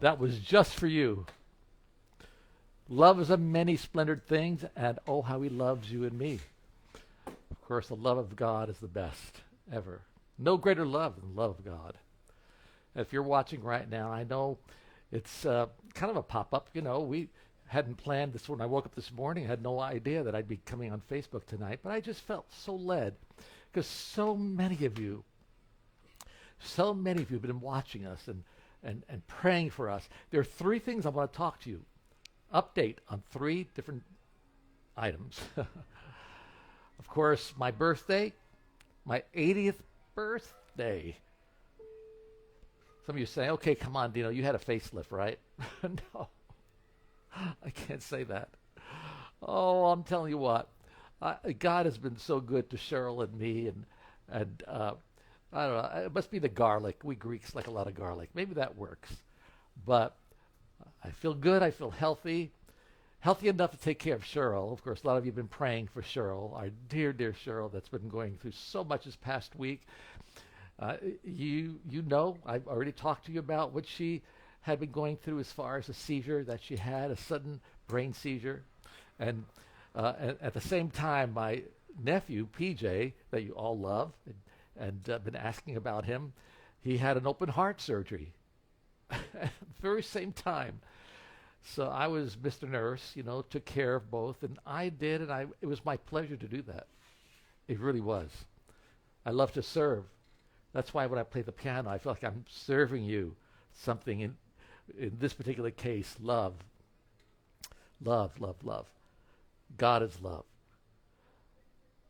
That was just for you. Love is of many splendid things, and oh, how he loves you and me. Of course, the love of God is the best ever. No greater love than the love of God. If you're watching right now, I know it's kind of a pop-up. We hadn't planned this when I woke up this morning. I had no idea that I'd be coming on Facebook tonight, but I just felt so led because so many of you have been watching us and praying for us. There are three things I want to talk to you. Update on three different items. Of course, my birthday, my 80th birthday. Some of you say, okay, come on, Dino, you had a facelift, right? No, I can't say that. Oh, I'm telling you what, God has been so good to Cheryl and me, and I don't know, it must be the garlic. We Greeks like a lot of garlic. Maybe that works. But I feel good. I feel healthy enough to take care of Cheryl. Of course, a lot of you have been praying for Cheryl, our dear, dear Cheryl that's been going through so much this past week. You know, I've already talked to you about what she had been going through as far as a seizure that she had, a sudden brain seizure. And at the same time, my nephew, PJ, that you all love and been asking about him, he had an open heart surgery at the very same time. So I was Mr. Nurse, took care of both, and I did, and it was my pleasure to do that. It really was. I love to serve. That's why when I play the piano, I feel like I'm serving you something in this particular case, love. Love, love, love. God is love.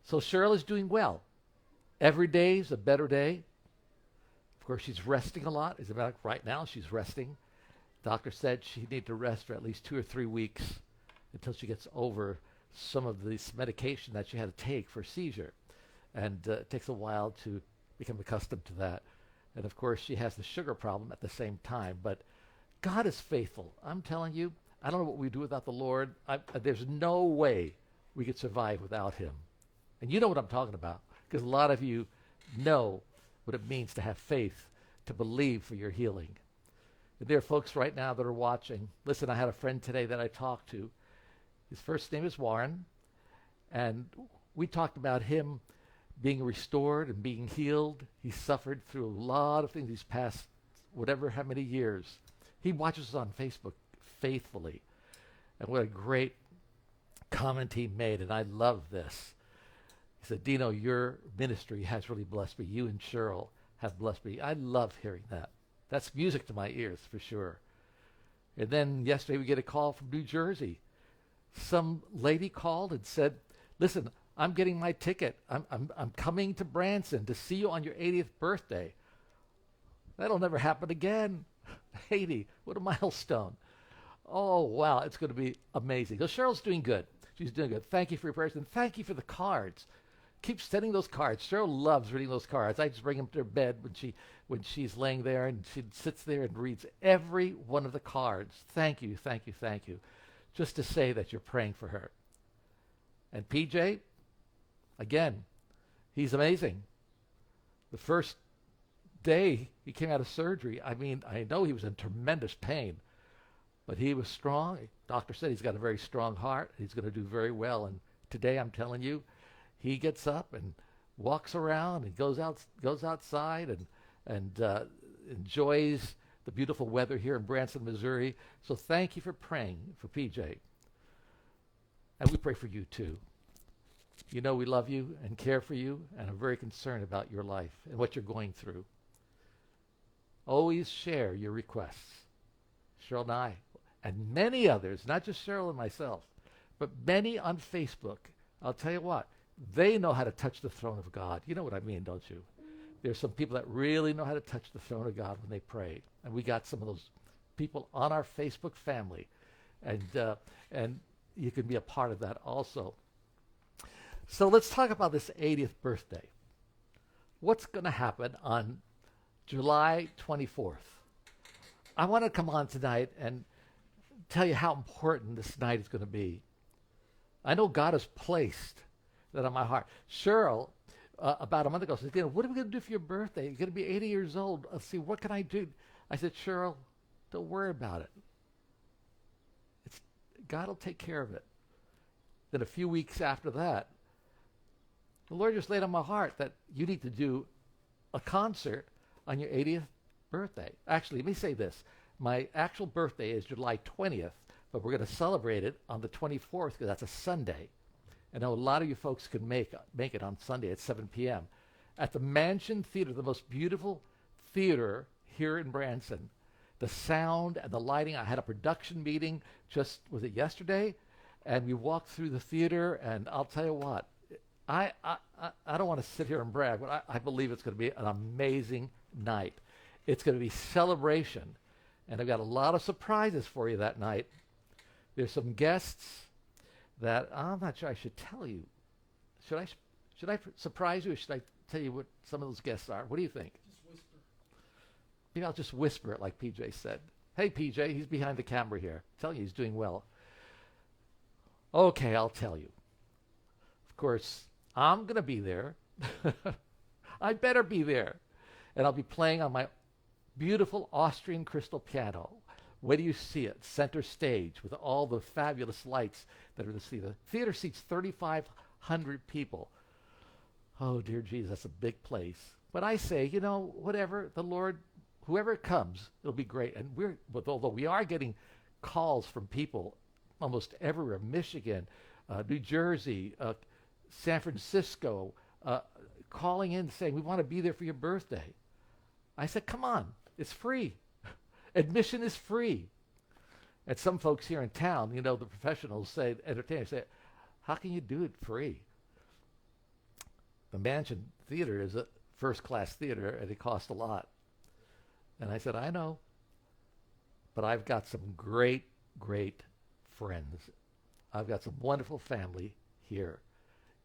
So Cheryl is doing well. Every day is a better day. Of course, she's resting a lot. As a matter of fact, right now, she's resting. Doctor said she needed to rest for at least 2 or 3 weeks until she gets over some of this medication that she had to take for seizure. And it takes a while to become accustomed to that. And of course, she has the sugar problem at the same time. But God is faithful. I'm telling you, I don't know what we do without the Lord. There's no way we could survive without him. And you know what I'm talking about, because a lot of you know what it means to have faith, to believe for your healing. And there are folks right now that are watching. Listen, I had a friend today that I talked to. His first name is Warren. And we talked about him being restored and being healed. He suffered through a lot of things these past how many years. He watches us on Facebook faithfully. And what a great comment he made. And I love this. He said, Dino, your ministry has really blessed me. You and Cheryl have blessed me. I love hearing that. That's music to my ears for sure. And then yesterday we get a call from New Jersey. Some lady called and said, listen, I'm getting my ticket. I'm coming to Branson to see you on your 80th birthday. That'll never happen again. 80, what a milestone. Oh, wow, it's going to be amazing. So Cheryl's doing good. She's doing good. Thank you for your prayers, and thank you for the cards. Keep sending those cards. Cheryl loves reading those cards. I just bring them to her bed when she's laying there, and she sits there and reads every one of the cards. Thank you, thank you, thank you. Just to say that you're praying for her. And PJ, again, he's amazing. The first day he came out of surgery, I know he was in tremendous pain, but he was strong. Doctor said he's got a very strong heart. He's going to do very well. And today, I'm telling you, he gets up and walks around and goes outside and enjoys the beautiful weather here in Branson, Missouri. So thank you for praying for PJ. And we pray for you too. You know we love you and care for you and are very concerned about your life and what you're going through. Always share your requests. Cheryl and I, and many others, not just Cheryl and myself, but many on Facebook. I'll tell you what, they know how to touch the throne of God. You know what I mean, don't you? There's some people that really know how to touch the throne of God when they pray. And we got some of those people on our Facebook family. And you can be a part of that also. So let's talk about this 80th birthday. What's going to happen on July 24th? I want to come on tonight and tell you how important this night is going to be. I know God has placed that on my heart. Cheryl, about a month ago, said, what are we going to do for your birthday? You're going to be 80 years old. Let's see, what can I do? I said, Cheryl, Don't worry about it. God will take care of it. Then a few weeks after that, the Lord just laid on my heart that you need to do a concert on your 80th birthday. Actually, let me say this. My actual birthday is July 20th, but we're going to celebrate it on the 24th because that's a Sunday. I know a lot of you folks can make it on Sunday at 7 p.m. at the Mansion Theater, the most beautiful theater here in Branson. The sound and the lighting. I had a production meeting was it yesterday? And we walked through the theater, and I'll tell you what, I don't want to sit here and brag, but I believe it's going to be an amazing night. It's going to be celebration, and I've got a lot of surprises for you that night. There's some guests that I'm not sure I should tell you. Should I surprise you, or should I tell you what some of those guests are? What do you think? Just whisper. Maybe I'll just whisper it like PJ said. Hey, PJ, he's behind the camera here. Tell you he's doing well. Okay, I'll tell you. Of course, I'm going to be there. I better be there. And I'll be playing on my beautiful Austrian crystal piano. Where do you see it? Center stage with all the fabulous lights that are in the theater. The theater seats 3,500 people. Oh, dear Jesus, that's a big place. But I say, whatever, the Lord, whoever comes, it'll be great. And although we are getting calls from people almost everywhere, Michigan, New Jersey, San Francisco, calling in saying, we want to be there for your birthday. I said, come on, it's free. Admission is free. And some folks here in town, the professionals say, entertainers say, how can you do it free? The Mansion Theater is a first-class theater, and it costs a lot. And I said, I know, but I've got some great, great friends. I've got some wonderful family here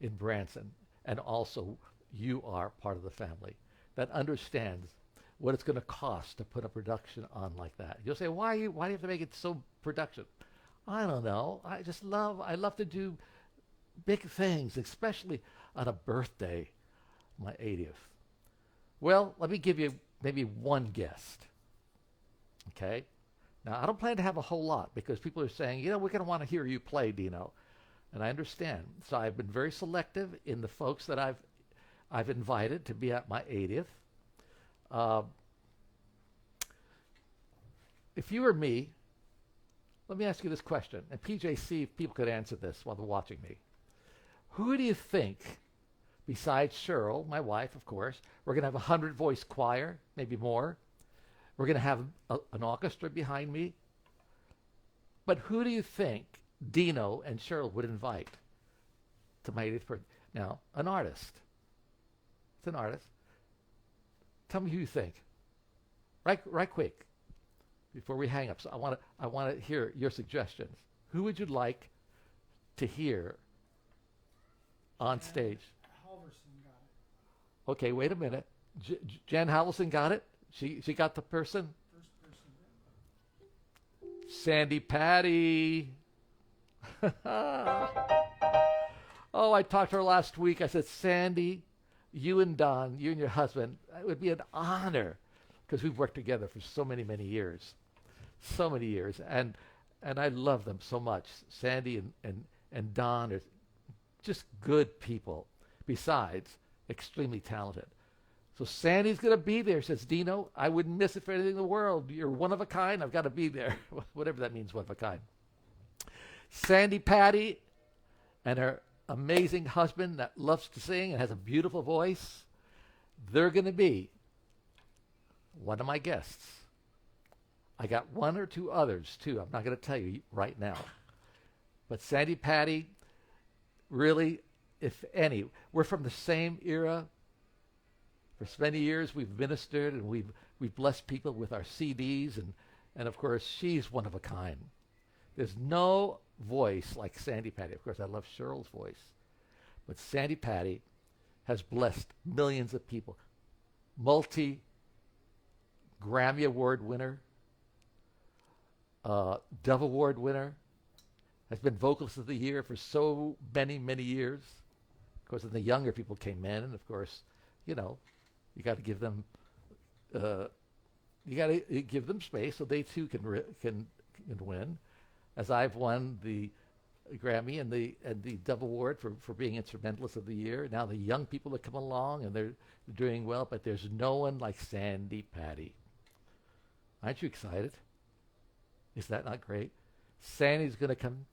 in Branson, and also you are part of the family that understands what it's going to cost to put a production on like that. You'll say, why do you have to make it so production? I don't know. I love to do big things, especially on a birthday, my 80th. Well, let me give you maybe one guest. Okay? Now, I don't plan to have a whole lot because people are saying, we're going to want to hear you play, Dino. And I understand. So I've been very selective in the folks that I've invited to be at my 80th. If you were me, let me ask you this question. And PJ, see if people could answer this while they're watching me. Who do you think, besides Cheryl, my wife, of course, we're going to have a 100-voice choir, maybe more. We're going to have an orchestra behind me. But who do you think Dino and Cheryl would invite to my 80th birthday? Now, an artist. It's an artist. Tell me who you think. Right quick, before we hang up. So I want to hear your suggestions. Who would you like to hear on stage? Halverson got it. Okay, wait a minute. Jan Halverson got it? She got the person? First person. Sandy Patty. Oh, I talked to her last week. I said, Sandy, you and Don, you and your husband, it would be an honor because we've worked together for so many, many years. So many years. And I love them so much. Sandy and Don are just good people. Besides, extremely talented. So Sandy's going to be there, says Dino. I wouldn't miss it for anything in the world. You're one of a kind. I've got to be there. Whatever that means, one of a kind. Sandy Patty and her amazing husband that loves to sing and has a beautiful voice, they're going to be one of my guests. I got one or two others, too. I'm not going to tell you right now. But Sandy Patty, really, if any, we're from the same era. For so many years, we've ministered and we've blessed people with our CDs. And of course, she's one of a kind. There's no voice like Sandy Patty. Of course, I love Cheryl's voice. But Sandy Patty has blessed millions of people. Grammy Award winner, Dove Award winner, has been Vocalist of the Year for so many, many years. Of course, then the younger people came in, and of course, you got to give them, you got to give them space so they too can win. As I've won the Grammy and the Dove Award for being Instrumentalist of the Year. Now the young people that come along and they're doing well, but there's no one like Sandy Patty. Aren't you excited? Is that not great? Sandy's going to come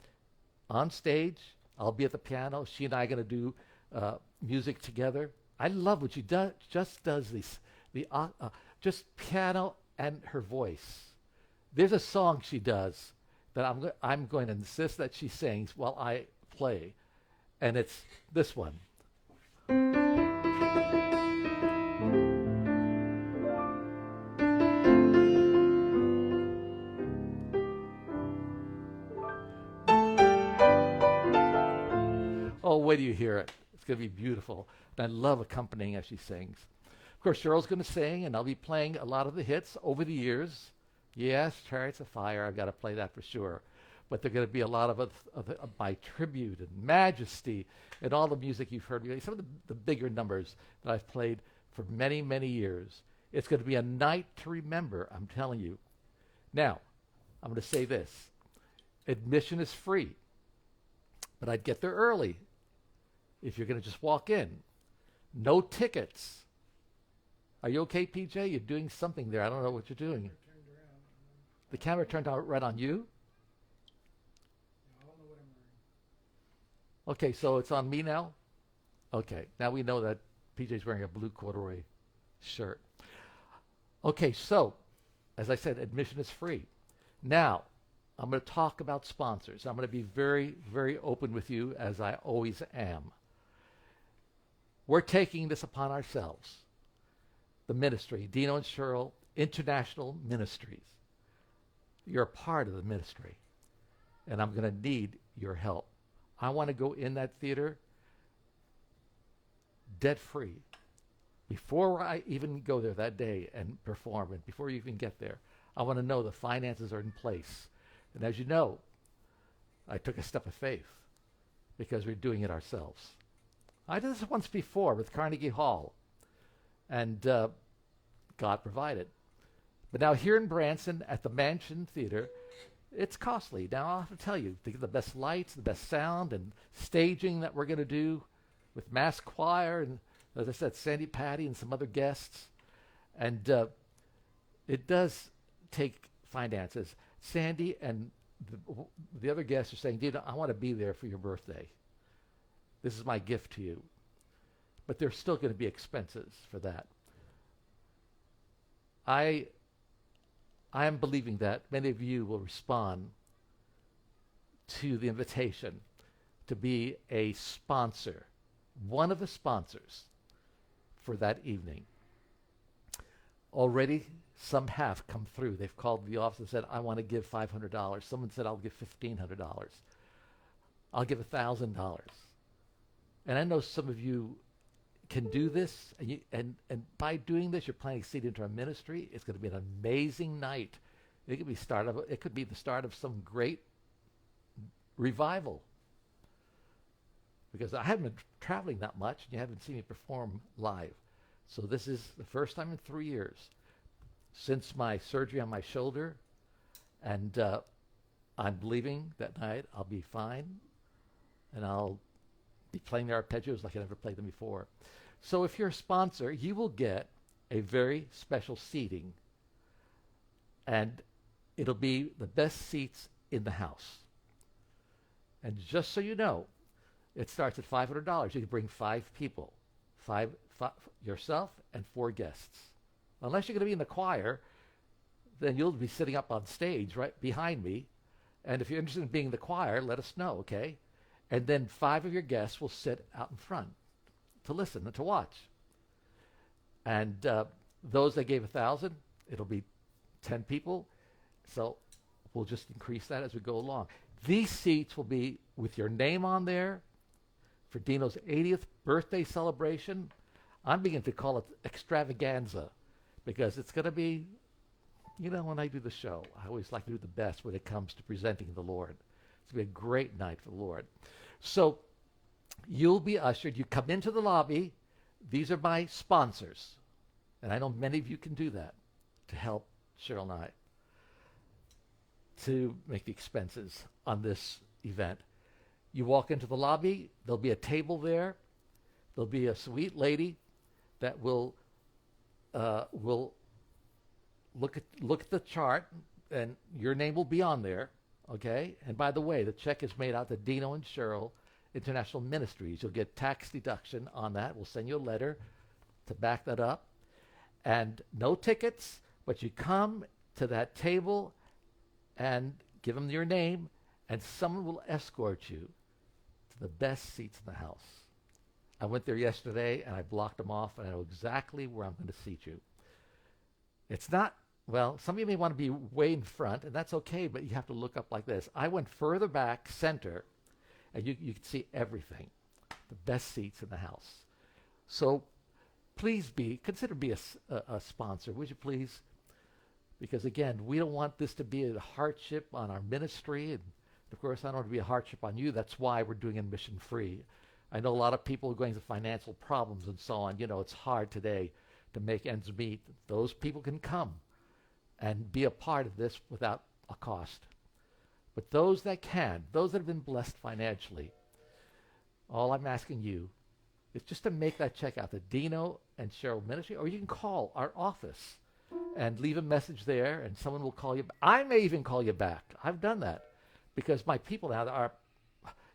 on stage. I'll be at the piano. She and I are going to do music together. I love what she just does just piano and her voice. There's a song she does that I'm going to insist that she sings while I play, and it's this one. Oh, wait till you hear it. It's going to be beautiful. And I love accompanying as she sings. Of course, Cheryl's going to sing, and I'll be playing a lot of the hits over the years. Yes, Chariots of Fire, I've got to play that for sure. But there are going to be a lot of my tribute and majesty and all the music you've heard. Some of the bigger numbers that I've played for many, many years. It's going to be a night to remember, I'm telling you. Now, I'm going to say this. Admission is free. But I'd get there early if you're going to just walk in. No tickets. Are you okay, PJ? You're doing something there. I don't know what you're doing. The camera turned out right on you? I don't know what I'm wearing. Okay, so it's on me now? Okay, now we know that PJ's wearing a blue corduroy shirt. Okay, so, as I said, admission is free. Now, I'm going to talk about sponsors. I'm going to be very, very open with you, as I always am. We're taking this upon ourselves. The ministry, Dino and Cheryl International Ministries. You're a part of the ministry, and I'm going to need your help. I want to go in that theater debt-free. Before I even go there that day and perform, and before you even get there, I want to know the finances are in place. And as you know, I took a step of faith because we're doing it ourselves. I did this once before with Carnegie Hall, and God provided. But now here in Branson at the Mansion Theater, it's costly. Now I'll have to tell you, to get the best lights, the best sound, and staging that we're going to do with mass choir, and as I said, Sandy Patty and some other guests. And it does take finances. Sandy and the other guests are saying, Dino, I want to be there for your birthday. This is my gift to you. But there's still going to be expenses for that. I am believing that many of you will respond to the invitation to be a sponsor, one of the sponsors for that evening. Already, some have come through. They've called the office and said, I want to give $500. Someone said, I'll give $1,500. I'll give $1,000. And I know some of you can do this, and by doing this, you're planting seed into our ministry. It's going to be an amazing night. It could be the start of some great revival. Because I haven't been traveling that much, and you haven't seen me perform live. So this is the first time in 3 years since my surgery on my shoulder, and I'm believing that night I'll be fine, and I'll be playing the arpeggios like I never played them before. So if you're a sponsor, you will get a very special seating, and it'll be the best seats in the house. And just so you know, it starts at $500. You can bring 5 people, five yourself and 4 guests. Unless you're going to be in the choir, then you'll be sitting up on stage right behind me. And if you're interested in being in the choir, let us know, okay? And then 5 of your guests will sit out in front to listen and to watch. And those that gave 1,000, it'll be 10 people. So we'll just increase that as we go along. These seats will be with your name on there for Dino's 80th birthday celebration. I'm beginning to call it extravaganza because it's going to be, you know, when I do the show, I always like to do the best when it comes to presenting the Lord. It's going to be a great night for the Lord. So you'll be ushered. You come into the lobby. These are my sponsors. And I know many of you can do that to help Cheryl and I, to make the expenses on this event. You walk into the lobby, there'll be a table there. There'll be a sweet lady that will look at the chart, and your name will be on there, okay? And by the way, the check is made out to Dino and Cheryl International Ministries. You'll get tax deduction on that. We'll send you a letter to back that up. And no tickets, but you come to that table and give them your name, and someone will escort you to the best seats in the house. I went there yesterday, and I blocked them off, and I know exactly where I'm going to seat you. It's not, well, some of you may want to be way in front, and that's okay, but you have to look up like this. I went further back, center, and you can see everything, the best seats in the house. So please consider be a sponsor, would you please? Because again, we don't want this to be a hardship on our ministry, and of course, I don't want it to be a hardship on you. That's why we're doing it mission free. I know a lot of people are going through financial problems and so on. You know, it's hard today to make ends meet. Those people can come and be a part of this without a cost. But those that can, those that have been blessed financially, all I'm asking you is just to make that check out to Dino and Cheryl Ministry, or you can call our office and leave a message there, and someone will call you. I may even call you back. I've done that because my people now are,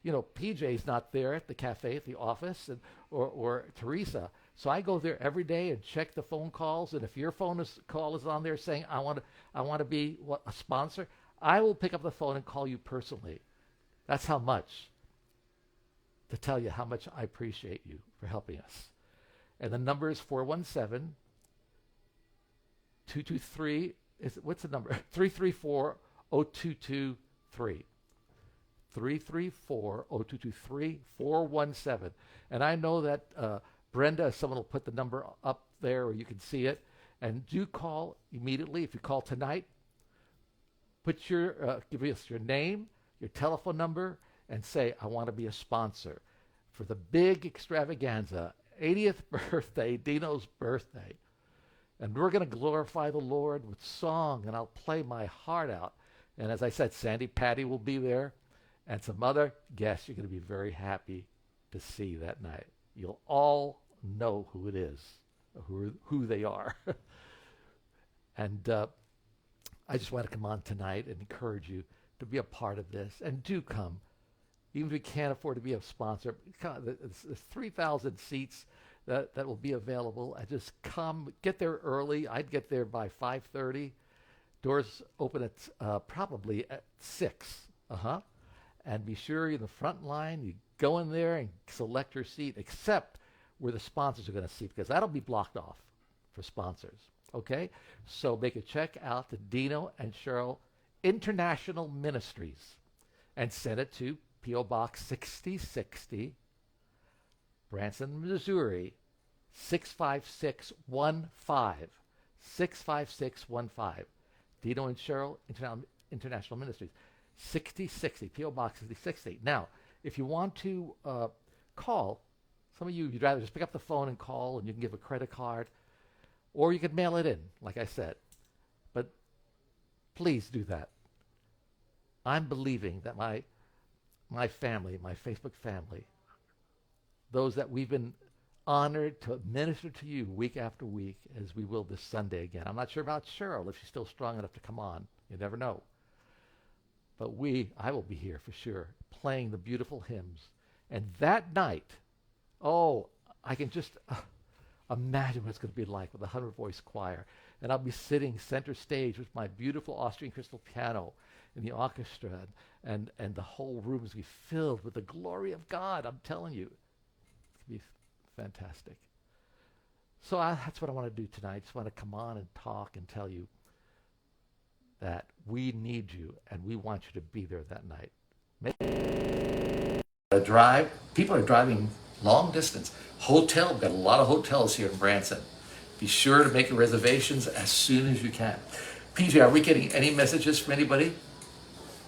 you know, PJ's not there at the cafe, at the office, and, or Teresa. So I go there every day and check the phone calls. And if your call is on there saying, I want to be a sponsor, I will pick up the phone and call you personally. That's how much, to tell you how much I appreciate you for helping us. And the number is 417-223, what's the number? 334-0223. 334-0223, 417. And I know that Brenda, someone will put the number up there, or you can see it. And do call immediately. If you call tonight, put give us your name, your telephone number, and say, I want to be a sponsor for the big extravaganza, 80th birthday, Dino's birthday. And we're going to glorify the Lord with song, and I'll play my heart out. And as I said, Sandy Patty will be there, and some other guests you're going to be very happy to see that night. You'll all know who it is, who they are. And I just want to come on tonight and encourage you to be a part of this. And do come. Even if you can't afford to be a sponsor, there's 3,000 seats that will be available. And just come, get there early. I'd get there by 5:30. Doors open at probably at 6. And be sure you're in the front line. You go in there and select your seat, except where the sponsors are going to sit, because that'll be blocked off for sponsors. Okay? So make a check out to Dino and Cheryl International Ministries and send it to P.O. Box 6060, Branson, Missouri, 65615. 65615. Dino and Cheryl International Ministries. 6060, P.O. Box 6060. Now, if you want to call, some of you'd rather just pick up the phone and call, and you can give a credit card, or you could mail it in, like I said. But please do that. I'm believing that my family, my Facebook family, those that we've been honored to minister to you week after week, as we will this Sunday again. I'm not sure about Cheryl, if she's still strong enough to come on. You never know. But I will be here for sure, playing the beautiful hymns. And that night, I can just imagine what it's going to be like with a 100-voice choir. And I'll be sitting center stage with my beautiful Austrian crystal piano in the orchestra, and the whole room is going to be filled with the glory of God. I'm telling you, it's going to be fantastic. So that's what I want to do tonight. I just want to come on and talk and tell you that we need you, and we want you to be there that night. People are driving long distance. We've got a lot of hotels here in Branson. Be sure to make your reservations as soon as you can. PJ, are we getting any messages from anybody?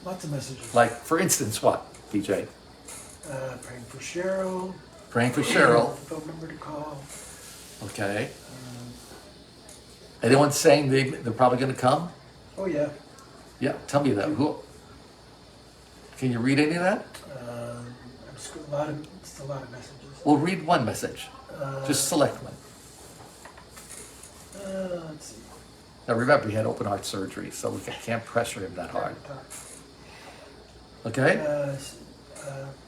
Lots of messages. Like, for instance, what, PJ? Praying for Cheryl. Praying for Cheryl. Phone number to call. Okay. Anyone saying they're probably going to come? Oh yeah. Yeah, tell me that. Who? Can you read any of that? Just a lot of messages. Well, read one message. Just select one. Let's see. Now remember, he had open heart surgery, so we can't pressure him that hard. Okay?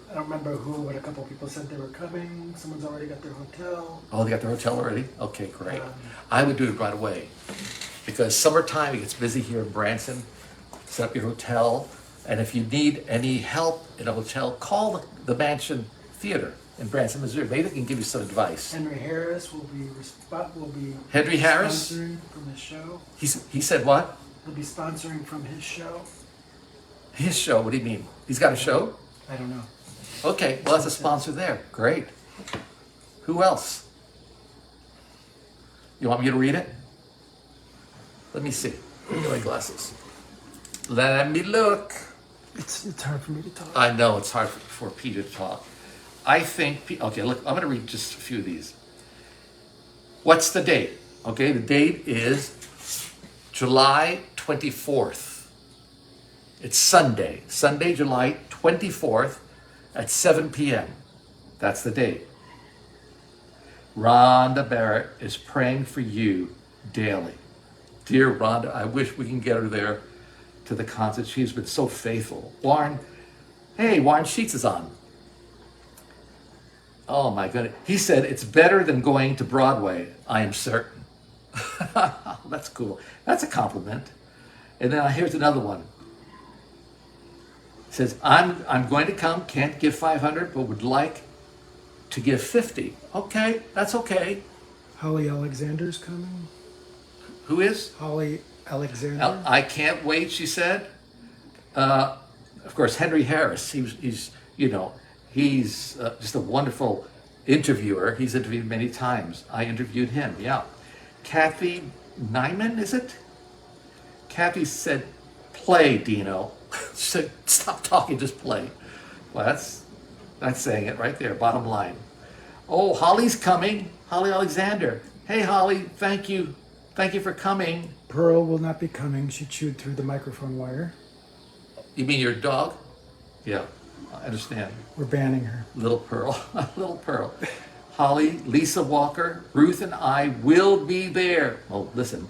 I don't remember who, but a couple people said they were coming. Someone's already got their hotel. Oh, they got their hotel already? Okay, great. Um, I would do it right away. Because summertime, it gets busy here in Branson. Set up your hotel. And if you need any help in a hotel, call the Mansion Theater in Branson, Missouri. Maybe they can give you some advice. Henry Harris will be Henry Harris? sponsoring from his show. He said what? He'll be sponsoring from his show. His show? What do you mean? He's got a show? I don't know. Okay, well, that's a sponsor there. Great. Who else? You want me to read it? Let me see. Give me my glasses. Let me look. It's hard for me to talk. I know it's hard for Peter to talk. I think, okay, look, I'm going to read just a few of these. What's the date? Okay, the date is July 24th. It's Sunday, July 24th at 7 p.m. That's the date. Rhonda Barrett is praying for you daily. Dear Rhonda, I wish we can get her there to the concert. She's been so faithful. Warren Sheets is on. Oh my goodness. He said, it's better than going to Broadway, I am certain. That's cool. That's a compliment. And then here's another one. He says, I'm going to come, can't give 500, but would like to give 50. Okay, that's okay. Holly Alexander's coming. Who is? Holly Alexander. I can't wait, she said. Of course, Henry Harris, he's just a wonderful interviewer. He's interviewed many times. I interviewed him, yeah. Kathy Nyman, is it? Kathy said, play, Dino. She said, stop talking, just play. Well, that's saying it right there, bottom line. Oh, Holly's coming. Holly Alexander. Hey, Holly, thank you. Thank you for coming. Pearl will not be coming. She chewed through the microphone wire. You mean your dog? Yeah, I understand. We're banning her. Little Pearl. Little Pearl. Holly, Lisa Walker, Ruth and I will be there. Oh, listen.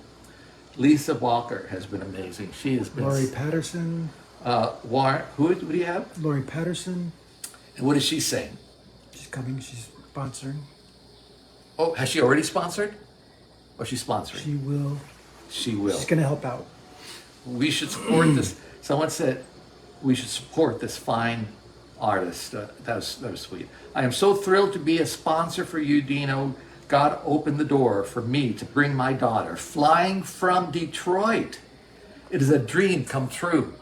Lisa Walker has been amazing. She has been... Lori Patterson. Warren, who do you have? Lori Patterson. And what is she saying? She's coming. She's sponsoring. Oh, has she already sponsored? Or she's sponsoring? She will. She will. She's going to help out. We should support this. Someone said we should support this fine artist. That was sweet. I am so thrilled to be a sponsor for you, Dino. God opened the door for me to bring my daughter flying from Detroit. It is a dream come true.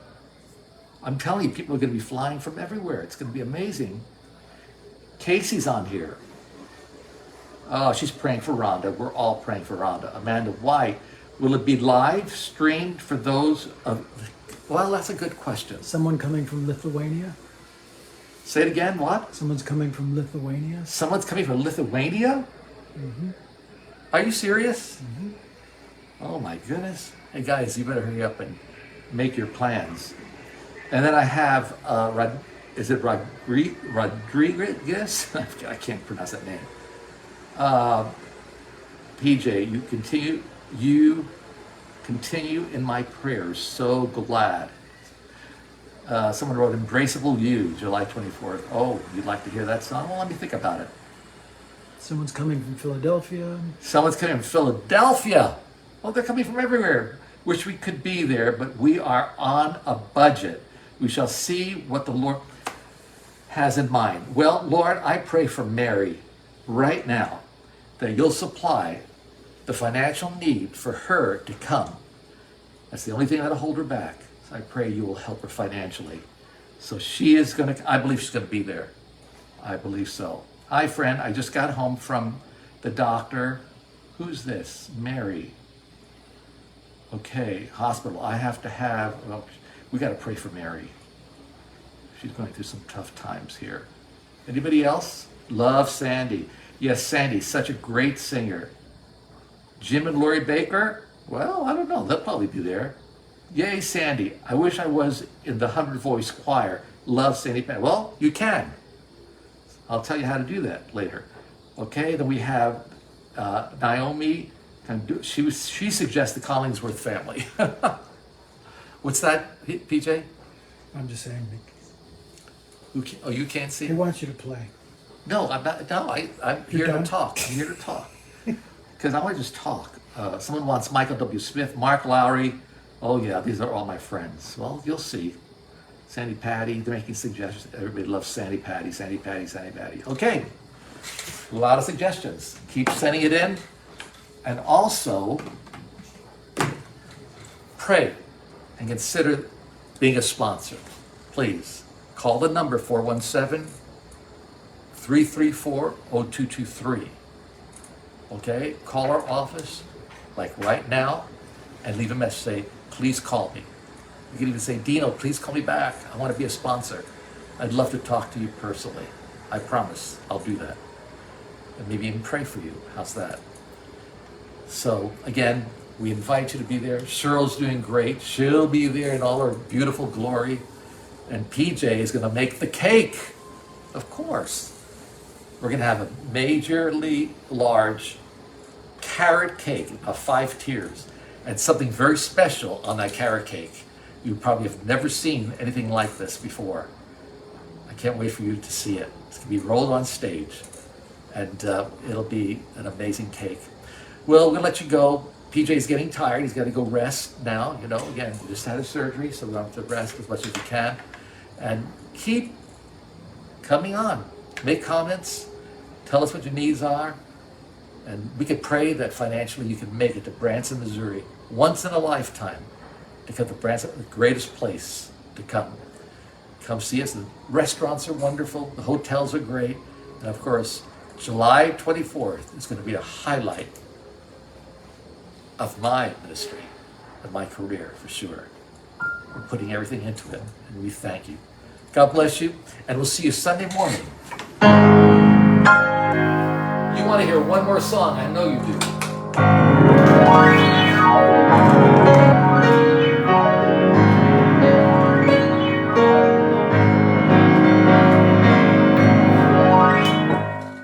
I'm telling you, people are going to be flying from everywhere. It's going to be amazing. Casey's on here. Oh, she's praying for Rhonda. We're all praying for Rhonda. Amanda White, will it be live streamed for those of... Well, that's a good question. Someone coming from Lithuania. Say it again, what? Someone's coming from Lithuania. Someone's coming from Lithuania? Mm-hmm. Are you serious? Mm-hmm. Oh my goodness. Hey guys, you better hurry up and make your plans. And then I have, is it Rodriguez? I can't pronounce that name. PJ, you continue in my prayers. So glad. Someone wrote Embraceable You, July 24th. Oh, you'd like to hear that song? Well, let me think about it. Someone's coming from Philadelphia. Someone's coming from Philadelphia. Oh, they're coming from everywhere. Wish we could be there, but we are on a budget. We shall see what the Lord has in mind. Well, Lord, I pray for Mary right now that you'll supply the financial need for her to come. That's the only thing that'll hold her back. So I pray you will help her financially. So she is going to, I believe she's going to be there. I believe so. Hi, friend. I just got home from the doctor. Who's this? Mary. Okay, hospital. I have to have, well, we got to pray for Mary. She's going through some tough times here. Anybody else? Love Sandy. Yes, Sandy, such a great singer. Jim and Lori Baker, Well, I don't know. They'll probably be there. Yay, Sandy. I wish I was in the 100-voice choir. Love Sandy Patty. Well, you can. I'll tell you how to do that later. Okay, then we have Naomi. She suggests the Collingsworth family. What's that, PJ? I'm just saying. Oh, you can't see? He wants you to play. No, I'm not. No, I'm here done? to talk. I'm here to talk. Because I want to just talk. Someone wants Michael W. Smith, Mark Lowry. Oh, yeah, these are all my friends. Well, you'll see. Sandy Patty, they're making suggestions. Everybody loves Sandy Patty, Sandy Patty, Sandy Patty. Okay, a lot of suggestions. Keep sending it in. And also, pray and consider being a sponsor. Please, call the number 417-334-0223. Okay, call our office, like right now, and leave a message, say, please call me. You can even say, Dino, please call me back. I want to be a sponsor. I'd love to talk to you personally. I promise I'll do that. And maybe even pray for you. How's that? So again, we invite you to be there. Cheryl's doing great. She'll be there in all her beautiful glory. And PJ is going to make the cake. Of course. We're going to have a majorly large carrot cake of 5 tiers. And something very special on that carrot cake. You probably have never seen anything like this before. I can't wait for you to see it. It's going to be rolled on stage. And it'll be an amazing cake. Well, we're going to let you go. PJ's getting tired. He's got to go rest now. You know, again, we just had a surgery, so we have to rest as much as we can. And keep coming on. Make comments. Tell us what your needs are. And we could pray that financially you can make it to Branson, Missouri, once in a lifetime, to come to Branson, the greatest place to come. Come see us. The restaurants are wonderful. The hotels are great. And of course, July 24th is going to be a highlight of my ministry, of my career, for sure. We're putting everything into it, and we thank you. God bless you, and we'll see you Sunday morning. You want to hear one more song? I know you do.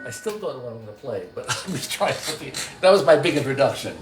I still don't know what I'm going to play, but I'm just trying something. That was my big introduction.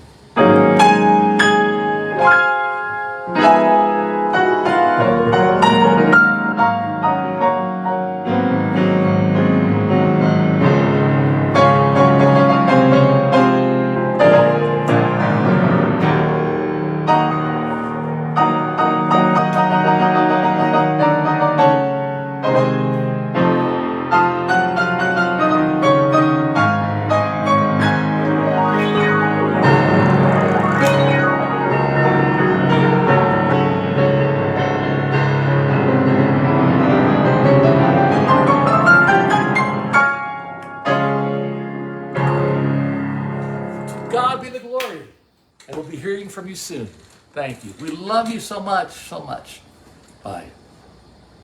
God be the glory. And we'll be hearing from you soon. Thank you. We love you so much, so much. Bye.